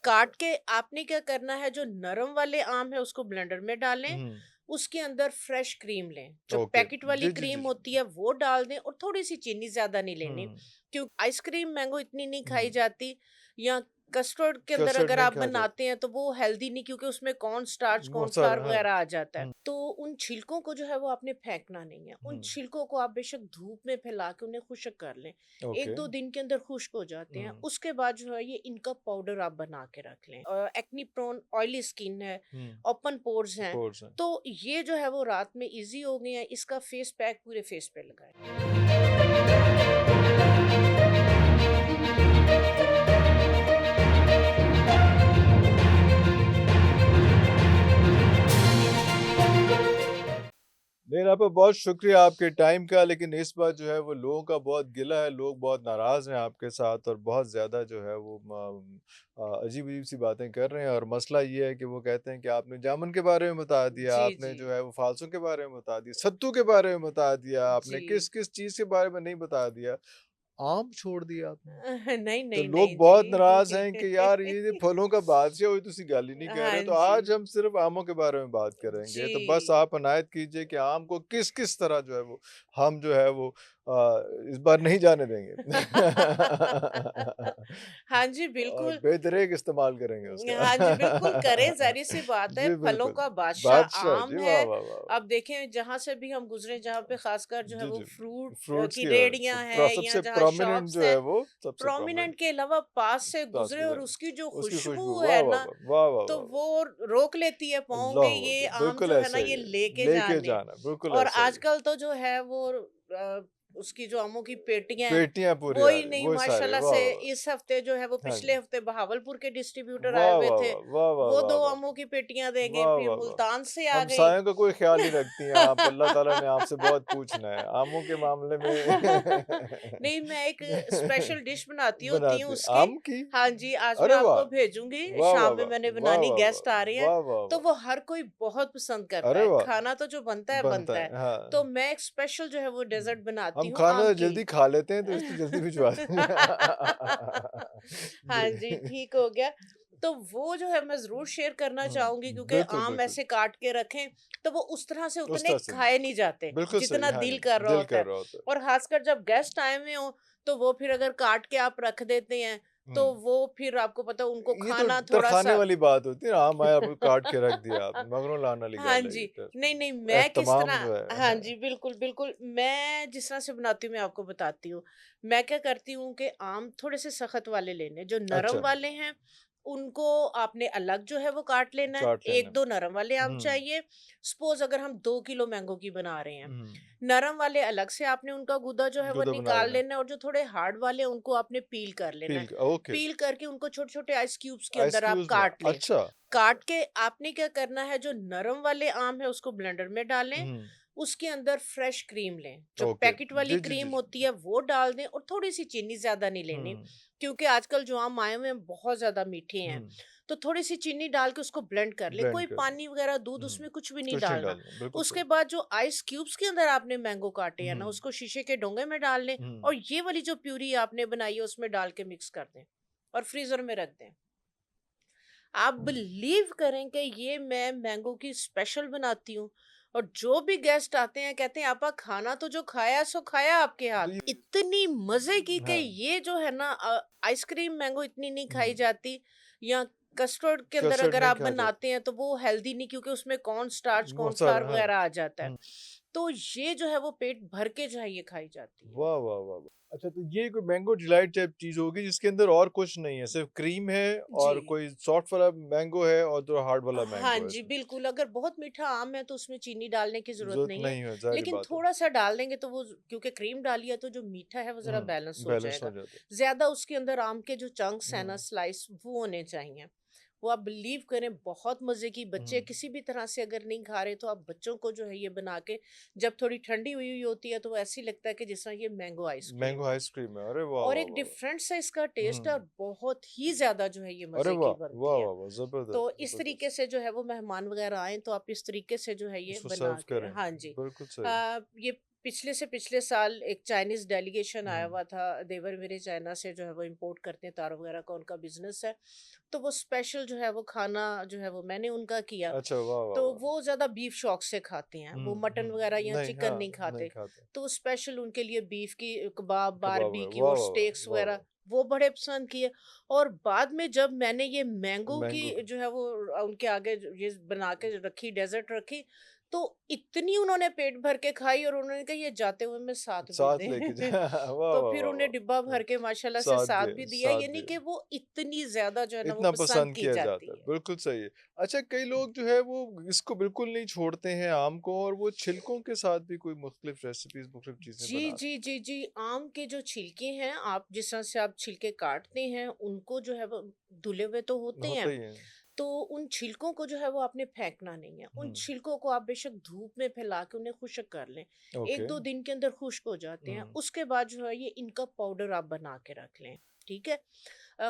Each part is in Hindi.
काट के आपने क्या करना है, जो नरम वाले आम है उसको ब्लेंडर में डालें, हुँ, उसके अंदर फ्रेश क्रीम लें, जो ओके। पैकेट वाली जी, जी, जी, क्रीम जी। होती है वो डाल दें, और थोड़ी सी चीनी, ज्यादा नहीं लेनी, हुँ, क्योंकि आइसक्रीम मैंगो इतनी नहीं खाई हुँ। जाती, या कस्टर्ड के अंदर कस्टर्ड अगर नहीं आप खाया जाता। बनाते हैं तो वो हेल्दी नहीं, क्योंकि उसमें कॉर्न स्टार्च, बहुत सारा कॉर्नफ्लावर हाँ। वगैरह आ जाता है। हुँ, तो उन छिलकों को जो है वो आपने फेंकना नहीं है, उन हुँ, छिलकों को आप बेशक धूप में फैला के उन्हें खुश्क कर लें, एक ओके। दो दिन के अंदर खुश्क हो जाते हैं। हुँ, उसके बाद जो है ये इनका पाउडर आप बना के रख लें। एक्नी प्रोन ऑयली स्किन है, हुँ, ओपन पोर्स हैं, पोर्स हैं। तो ये जो है वो रात में इजी हो गए हैं। इसका फेस पैक पूरे फेस पे लगाएं। नहीं, आपका बहुत शुक्रिया आपके टाइम का, लेकिन इस बार जो है वो लोगों का बहुत गिला है, लोग बहुत नाराज़ हैं आपके साथ और बहुत ज़्यादा जो है वो अजीब-अजीब सी बातें कर रहे हैं और मसला ये है कि वो कहते हैं कि आपने जामुन के बारे में बता दिया, जी आपने जी जो है वो फ़ालसों के बारे में बता दिया, सत्तू के बारे में बता दिया, आपने जी। किस-किस चीज़ के बारे में नहीं बता दिया, आम छोड़ दिया आपने। नहीं तो नहीं लोग नहीं बहुत नाराज़ हैं जी। कि यार ये फलों का बादशाह हुई तुसी गल ही नहीं कह हाँ रहे, तो जी आज हम सिर्फ़ आमों के बारे में बात करेंगे। तो बस जी। आप इनायत कीजिए कि आम को किस-किस तरह जो है वो हम जो है वो इस बार नहीं जाने देंगे। हाँ जी, और बिल्कुल। बेदरेग इस्तेमाल करेंगे हाँ जी, बिल्कुल करें, उसका। ज़ाहिर-सी बात है, जी, फलों बिल्कुल। का बादशाह बादशाह आम जी, वाह, है। वाह, वाह, अब वाह! देखें जहाँ से भी हम गुज़रे, जहाँ पे ख़ासकर जो है जी, वो जी। फ्रूट फ्रूट्स की की रेहड़ियाँ हैं, या सबसे जहाँ प्रोमिनेंट शॉप्स जो है हैं, वो सबसे प्रोमिनेंट प्रोमिनेंट के अलावा पास से पास गुज़रे में और जाए। उसकी जो उसकी खुशबू खुशबू वाह, है वाह, ना, वाह! वाह, वाह, तो वाह! वो रोक लेती है पाँव के अल्लाहू ये अकबर! आम बिल्कुल जो है ना ऐसा ही ये है। लेके लेके जाने। जाना, बिल्कुल और ऐसा ही है। आजकल तो जो है वो उसकी जो आमों की पेटियाँ हैं, पेटियाँ पूरी वो आ ही रही, नहीं, वो सारे माशाल्लाह वाह, से वाह, वाह! इस हफ्ते जो है वो हाँ पिछले जी। हफ्ते बहावलपुर के डिस्ट्रीब्यूटर आए वाह, हुए वाह, थे, वाह! वाह, वाह, वो वाह, 2 वाह! आमों की पेटियाँ दे गए, वाह, फिर वाह, वाह! मुल्तान से आ गई। हमसायों का कोई ख़्याल नहीं रखती हैं आप, अल्लाह ताला ने आपसे बहुत पूछना है, आमों के मामले में नहीं, मैं एक स्पेशल डिश बनाती हूँ बनाते उसकी। आम की? हाँ जी, आज मैं अरे वाह! आपको भेजूँगी, वाह, वाह, शाम में वाह! मैंने वाह, बनानी, वाह, वाह! गेस्ट आ रहे हैं, वाह, वाह, तो वाह! वो हर कोई बहुत पसंद करता अरे है। वाह! खाना तो जो बनता है, बनता बनता है, है। तो हाँ। मैं एक स्पेशल जो है वो डेज़र्ट बनाती हम हूँ खाना आम तो की। जल्दी खा लेते हैं, तो इसलिए जल्दी भिजवा दें। हाँ जी, जी। ठीक हो गया। तो वो जो है मैं ज़रूर शेयर करना हुँ, चाहूँगी, क्योंकि बिल्कुल, आम बिल्कुल। ऐसे काट के रखें तो वो उस तरह से उस उतने तरह से खाए नहीं जाते, बिल्कुल सही, जितना हाँ दिल जी, कर रहा दिल होता कर है। रहा होता है। और ख़ासकर जब गेस्ट आए हुए हों, तो वो फिर अगर काट के आप रख देते हैं, हुँ, तो वो फिर आपको पता है उनको ये तो खाना तरखाने थोड़ा-सा। वाली बात होती है ना, आम आया आपको काट के रख दिया आपने, मगरों लाने वाली हाँ गल है जी। ये तो। नहीं, नहीं, मैं किस एहतमाम तरह। जो हाँ है जी, बिल्कुल, बिल्कुल। मैं जिस तरह से बनाती हूँ मैं आपको बताती हूँ। मैं क्या करती हूँ कि आम थोड़े से सख्त वाले लेने, जो नरम अच्छा, वाले हैं उनको आपने अलग जो है वो काट लेना है। चाट लेना। 1-2 नरम वाले आम हुँ, चाहिए। सपोज़ अगर हम 2 किलो मैंगो की बना रहे हैं, हुँ, नरम वाले अलग से आपने उनका गूदा जो है वो गुदा बना निकाल लेना, लेना है, और जो थोड़े हार्ड वाले हैं उनको आपने पील कर लेना है। ओके, पील करके उनको छोटे-छोटे आइस क्यूब्स के आइस अंदर आप क्यूब्स में काट लें। अच्छा, अच्छा। काट के आपने क्या करना है, जो नरम वाले आम है उसको ब्लेंडर में डालें, हुँ, उसके अंदर फ्रेश क्रीम लें, जो ओके। पैकेट वाली जी, जी, जी, क्रीम जी। होती है वो डाल दें, और थोड़ी सी चीनी, ज्यादा नहीं लेनी, हुँ, क्योंकि आजकल जो आम आए हुए हैं बहुत ज्यादा मीठे हुँ, हैं। तो थोड़ी सी चीनी डाल के उसको ब्लेंड कर ले, ब्लेंड कोई कर लो। पानी वगैरह दूध हुँ, उसमें कुछ भी नहीं कुछ नहीं डालना। डालना, बिल्कुल उसके सही। बाद जो आइस क्यूब्स के अंदर आपने मैंगो काटे हैं हुँ, ना, उसको शीशे के डोंगे में डाल लें, हुँ, और ये वाली जो प्यूरी आपने बनाई है उसमें डाल के मिक्स कर दें, और फ्रीजर में रख दें। आप हुँ। बिलीव करें कि ये मैं मैंगो की स्पेशल बनाती हूँ, और जो भी गेस्ट आते हैं कहते हैं आपा खाना तो जो खाया सो खाया आपके हाथ, तो ये इतनी मजे की कि हाँ, ये जो है ना, आइसक्रीम मैंगो इतनी नहीं हुँ, खाई जाती, या कस्टर्ड के अंदर कस्टर्ड अगर नहीं आप खाया जाता। बनाते हैं तो वो हेल्दी नहीं, क्योंकि उसमें कॉर्न स्टार्च, बहुत सारा कॉर्नफ्लावर हाँ, वगैरह आ जाता है। हुँ। तो ये जो है वो पेट भर के जो है ये खाई जाती है। वाह, वाह, वाह, वाह! अच्छा तो ये कोई मैंगो डिलाइट टाइप चीज़ होगी जिसके अंदर और कुछ नहीं है, सिर्फ़ क्रीम है जी। और कोई सॉफ्ट वाला मैंगो है और जो हार्ड वाला हाँ मैंगो है जी, इसमें। बिल्कुल, अगर बहुत मीठा आम है तो उसमें चीनी डालने की ज़रूरत ज़रूरत नहीं है, नहीं है, ज़ाहिर-सी लेकिन बात है। थोड़ा-सा डाल देंगे तो वो, क्योंकि क्रीम डाली है तो जो मीठा है वो ज़रा हुँ, बैलेंस हो बैलेंस हो जाएगा। जाता है। ज़्यादा उसके अंदर आम के जो चंक्स हैं ना, हुँ, स्लाइस, वो होने चाहिए। वो आप बिलीव करें, बहुत मज़े की, बच्चे हुँ। किसी भी तरह से अगर नहीं खा रहे तो आप बच्चों को जो है ये बना के, जब थोड़ी ठंडी हुई हुई होती है तो वो ऐसे ही लगता है कि जिस तरह ये मैंगो आइसक्रीम मैंगो हो। आइसक्रीम है, अरे वाह, और वाह, एक वाह, वाह! डिफरेंट सा इसका टेस्ट है, हुँ, और बहुत ही ज़्यादा जो है ये अरे मज़े की वाह! वाह, बनती है। वाह, वाह! ज़बरदस्त, तो इस तरीके ज़बरदस्त। से जो है वो मेहमान वगैरह आएँ तो आप इस तरीके से जो है ये उसको बना सर्व के, करें, हाँ जी। बिल्कुल सही। ये पिछले से पिछले साल एक चाइनीज़ डेलीगेशन आया हुँ। हुआ था, देवर मेरे चाइना से जो है वो इम्पोर्ट करते हैं, तार वगैरह का उनका बिज़नेस है। तो वो स्पेशल जो है वो खाना जो है वो मैंने उनका किया। अच्छा, वाह, वाह, तो वाह! वो ज़्यादा बीफ शौक से खाते हैं, वो हुँ, मटन हुँ। वगैरह या नहीं, चिकन नहीं हाँ, नहीं खाते। खाते। तो स्पेशल उनके लिए बीफ की कबाब, कबाब है, बारबेक्यू वाह, और वाह, वाह! स्टेक्स वाह, वगैरह वाह! वो बड़े पसंद किए। और बाद में जब मैंने ये मैंगो की मैंगो जो है वो उनके आगे ये बना के रखी, डेज़र्ट रखी, तो इतनी उन्होंने पेट भर के खाई और उन्होंने कहा ये जाते हुए मैं साथ भी साथ लेके जा दें। वाह, तो वाह, फिर वाह, उन्हें डिब्बा वाह! भर के माशाल्लाह से साथ साथ दिए, भी दिया, साथ यानी दिए। कि वो इतनी ज़्यादा जो है ना वो इतना पसंद पसंद की किया जाता जाती है, है। बिल्कुल सही है। अच्छा, कई लोग जो है वो इसको बिल्कुल नहीं छोड़ते हैं आम को, और वो छिलकों के साथ भी कोई मुख्तलिफ रेसिपीज़, मुख्तलिफ चीज़ें जी, बनाते जी, जी, जी। आम के जो छिलके हैं, आप जिस तरह से आप छिलके काटते हैं, उनको जो है वो धुले हुए तो हैं। होते होता हैं, ही है। तो उन छिलकों को जो है वो आपने फेंकना नहीं है। उन हुँ, छिलकों को आप बेशक धूप में फैला के उन्हें खुश्क कर लें। ओके। 1-2 दिन के अंदर खुश्क हो जाते हैं। हुँ, उसके बाद जो है ये इनका पाउडर आप बना के रख लें, ठीक है?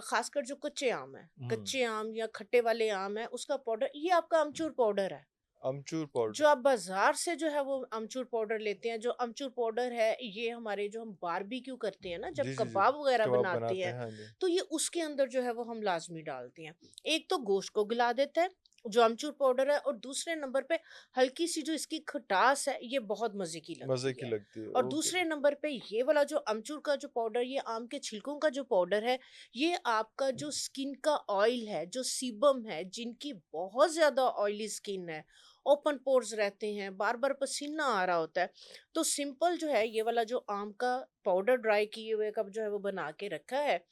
ख़ासकर जो कच्चे आम हैं, हुँ। कच्चे आम या खट्टे वाले आम हैं, उसका पाउडर ये आपका अमचूर पाउडर है। अमचूर पाउडर। जो आप बाज़ार से जो है वो अमचूर पाउडर लेते हैं, जो अमचूर पाउडर है, ये हमारे जो हम बारबेक्यू करते हैं ना, जब जी, जी, जी। कबाब वगैरह कबाब बनाते बनाते हैं, हैं, हाँ जी। तो ये उसके अंदर जो है वो हम लाज़मी डालते हैं। एक तो गोश्त को गला देता है, जो अमचूर पाउडर है, और दूसरे नंबर पे हल्की-सी जो इसकी खटास है, ये बहुत मज़े की मज़े लगती की है। लगती है, और ओके। दूसरे नंबर पे ये वाला जो अमचूर का जो पाउडर, ये आम के छिलकों का जो पाउडर है, ये आपका जो स्किन का ऑयल है, जो सीबम है, जिनकी बहुत ज़्यादा ऑयली स्किन है, ओपन पोर्स रहते हैं, बार-बार पसीना आ रहा होता है, तो सिंपल जो है ये वाला जो आम का पाउडर ड्राई किए हुए का जो है वो बना के रखा है,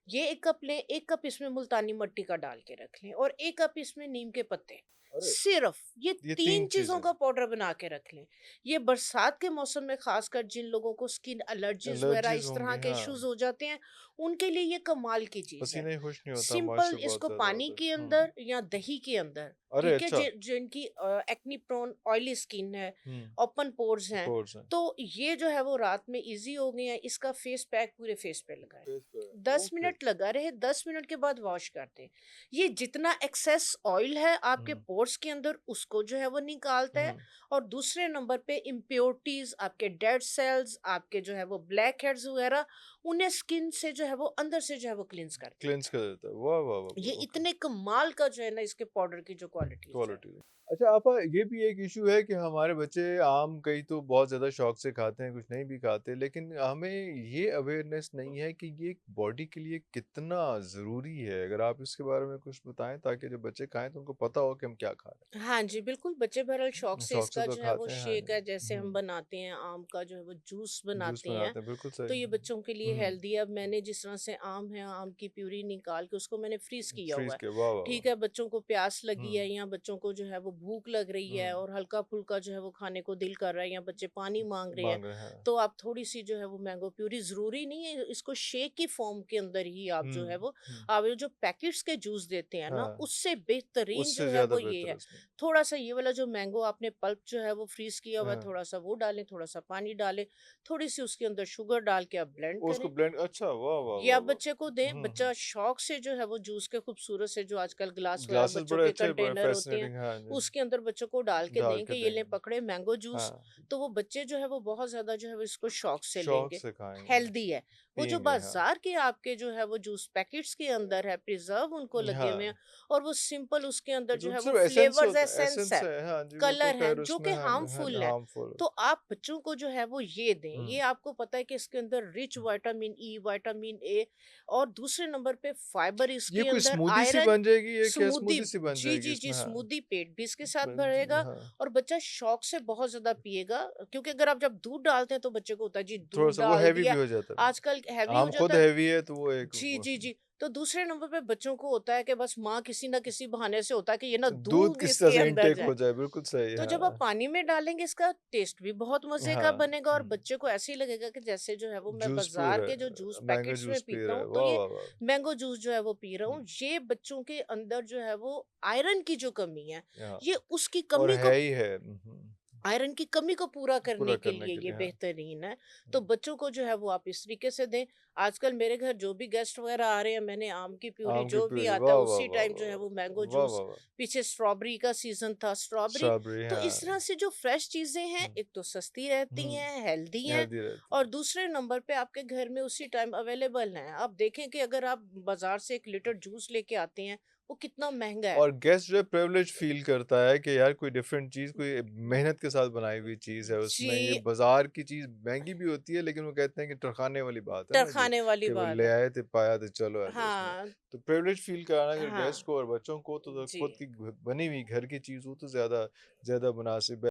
ये 1 कप लें, 1 कप इसमें मुल्तानी मिट्टी का डाल के रख लें और 1 कप इसमें नीम के पत्ते। अरे! सिर्फ़ ये ये 3 3 चीज़ों चीज़ें, का पाउडर बना के रख लें। ये बरसात के मौसम में ख़ासकर जिन लोगों को स्किन एलर्जीज़ वग़ैरह एलर्जीज़ इस तरह होंगी, के हाँ। इश्यूज़ हो जाते हैं, उनके लिए ये कमाल की चीज़ है। पसीना ही खुश नहीं होता, सिंपल मॉइस्चर बहुत इसको ज़्यादा पानी होता है। के हुँ। अंदर या दही के अंदर, अरे ठीक है, अच्छा! जिनकी एक्ने प्रोन ऑयली स्किन है, हुँ, ओपन पोर्स हैं, पोर्स हैं। तो ये जो है वो रात में इजी हो गए हैं। इसका फेस पैक पूरे फेस पे लगाएं, फेस पे, 10 ओके। मिनट लगा रहे, 10 मिनट के बाद वॉश कर दें। ये जितना एक्सेस ऑयल है आपके हुँ, पोर्स के अंदर, उसको जो है वो निकालता है। हुँ। और दूसरे नंबर पे इम्प्योरिटीज, आपके डेड सेल्स, आपके जो है वो ब्लैक हेड्स वगैरह, उन्हें स्किन से जो है वो अंदर से जो है वो क्लींस करते हैं। क्लींस कर देता है। वाह, वाह, वाह, ये वाह! ओके। इतने कमाल का जो है ना इसके पाउडर की जो क्वालिटीज़ है। क्वालिटी। अच्छा आपा, ये भी एक इशू है कि हमारे बच्चे आम कई तो बहुत ज़्यादा शौक से खाते हैं, कुछ नहीं भी खाते, लेकिन हमें ये अवेयरनेस नहीं है कि ये बॉडी के लिए कितना ज़रूरी है। अगर आप इसके बारे में कुछ बताएँ ताकि जब बच्चे खाएँ तो उनको पता हो कि हम क्या खा रहे हाँ जी, बिल्कुल, बच्चे बहरहाल शौक हैं। से शौक से इसका तो जो है वो खाते हैं, हाँ शेक जी। है, जैसे हम हुँ, बनाते हैं, आम का जो है वो जूस जूस बनाते हैं, बनाते हैं, बिल्कुल तो सही। ये बच्चों के लिए हुँ, हेल्दी है। अब मैंने जिस तरह से आम है, आम की प्यूरी निकाल के उसको मैंने फ्रीज़ किया हुआ फ्रीज़ है, के, वाह, वाह, ठीक वाह! है? बच्चों को प्यास लगी हुँ, है या बच्चों को जो है वो भूख लग रही है हुँ, और हल्का-फुल्का जो है वो खाने को दिल कर रहा है या बच्चे पानी माँग रहे हैं, माँग रहे हैं। तो आप थोड़ी-सी जो है वो मैंगो प्यूरी, ज़रूरी नहीं है इसको शेक की फ़ॉर्म के अंदर ही आप जो है हुँ, वो हुँ, ये जो पैकेट्स के जूस देते हैं ना, हाँ, उससे बेहतरीन उससे जो है ज़्यादा वो ये बेहतर है है। उसमें। थोड़ा-सा ये वाला जो मैंगो आपने पल्प जो है वो फ्रीज़ किया हुआ है, हाँ, थोड़ा-सा वो डालें, थोड़ा-सा पानी डालें, थोड़ी-सी उसके अंदर शुगर डाल के आप ब्लेंड उसको करें। ब्लेंड, अच्छा, वाह, वाह, ये वाह, आप वाह! बच्चे को दें, हुँ, हुँ। बच्चा शौक से जो है वो जूस के खूबसूरत से जो आजकल ग्लास वगैरह ग्लासेस बच्चों बड़े के अच्छे, बड़े कंटेनर होते हैं, फ़ैसिनेटिंग, हाँ जी, उसके अंदर बच्चों को डाल के डाल दें के कि ये लें देंगे। पकड़े मैंगो जूस, हाँ, तो वो बच्चे जो है वो बहुत ज़्यादा जो है वो इसको शौक से शौक लेंगे। से खाएँगे, हेल्दी है। वो जो पिएँगे, हाँ। बाज़ार के आपके जो है वो जूस पैकेट्स के अंदर है, प्रिज़र्व उनको लगे हुए हैं हाँ, और वो सिंपल उसके अंदर जो तो है वो सिर्फ़ एसेंस फ्लेवर्स होता है, एसेंस एसेंस है। है, हाँ जी, वो तो कलर हैं ख़ैर जो उसमें कि हाँ जी, हाँ जी, हार्मफुल हैं। हार्मफुल। तो आप बच्चों को जो है वो ये दें। हुँ, ये आपको पता है कि इसके अंदर rich vitamin E, vitamin A और दूसरे नंबर पे फाइबर ये इसके कोई अंदर, स्मूदी सी आयरन, बन जाएगी, ये क्या स्मूदी, स्मूदी सी बन जी, जाएगी जी, जी, इसमें? हाँ, स्मूदी पेट भी इसके साथ बन भरेगा हाँ, और बच्चा शौक से बहुत ज़्यादा पिएगा, क्योंकि अगर आप जब दूध डालते हैं तो बच्चे को होता है जी दूध थोड़ा-सा वो डाल हेवी भी दिया, हो जाता आजकल है। हेवी हो आम खुद जाता है। हेवी है तो वो एक जी, वो जी, जी। तो दूसरे नंबर पे बच्चों को होता है कि बस माँ किसी न किसी बहाने से होता है कि ये ना दूध दूध किस तरह इसके से अंदर इनटेक जाए। हो जाए, बिल्कुल सही, तो जब आप हाँ। पानी में डालेंगे इसका टेस्ट भी बहुत मज़े का हाँ, बनेगा और हुँ, बच्चे को ऐसे ही लगेगा कि जैसे जो है वो मैं जूस पी बाज़ार रहा के जो जूस है, मैंगो पैकेट्स में जूस पी पीता रहा है, हूँ, तो वाह, ये वाह, वाह! मैंगो जूस जो है वो पी रहा हुँ, हूँ। ये बच्चों के अंदर जो है वो आयरन की जो कमी है, हाँ, ये उसकी और कमी को है ही है। हुँ, आयरन की कमी को पूरा करने पूरा के करने लिए के ये लिए, हाँ। बेहतरीन है। तो हुँ। बच्चों को जो है वो आप इस तरीके से दें। आजकल मेरे घर जो भी गेस्ट वगैरह आ रहे हैं, मैंने आम की प्यूरी आम की जो भी प्यूरी, आता है वाह, वाह, उसी वाह, टाइम जो वाह, है वो मैंगो वाह! वाह, जूस, वाह, वाह! पीछे स्ट्रॉबेरी का सीज़न था, स्ट्रॉबेरी। स्ट्रॉबेरी, तो इस हाँ। तरह से जो फ्रेश चीज़ें हैं, हुँ, एक तो सस्ती रहती हुँ। हैं, हेल्दी हैं, हेल्दी रहती और है। दूसरे नंबर पे आपके घर में उसी टाइम अवेलेबल हैं। आप देखें कि अगर आप बाज़ार से 1 लीटर जूस लेके आते हैं, वो कितना महँगा है। और गेस्ट जो है प्रिविलेज फ़ील करता है कि यार कोई डिफरेंट चीज़, कोई मेहनत के साथ बनाई हुई चीज़ है उसमें। ये जी, बाज़ार की चीज़ महँगी भी होती है, लेकिन वो कहते हैं कि टरखाने वाली बात है ना जी, टरखाने वाली कि वो बात ले है। आए थे, पाया तो चलो है तो उसमें। हाँ, तो प्रिविलेज फ़ील कराना अगर गेस्ट हाँ। को और बच्चों को तो जी। खुद की बनी हुई घर की चीज़ हो तो ज़्यादा ज़्यादा मुनासिब है।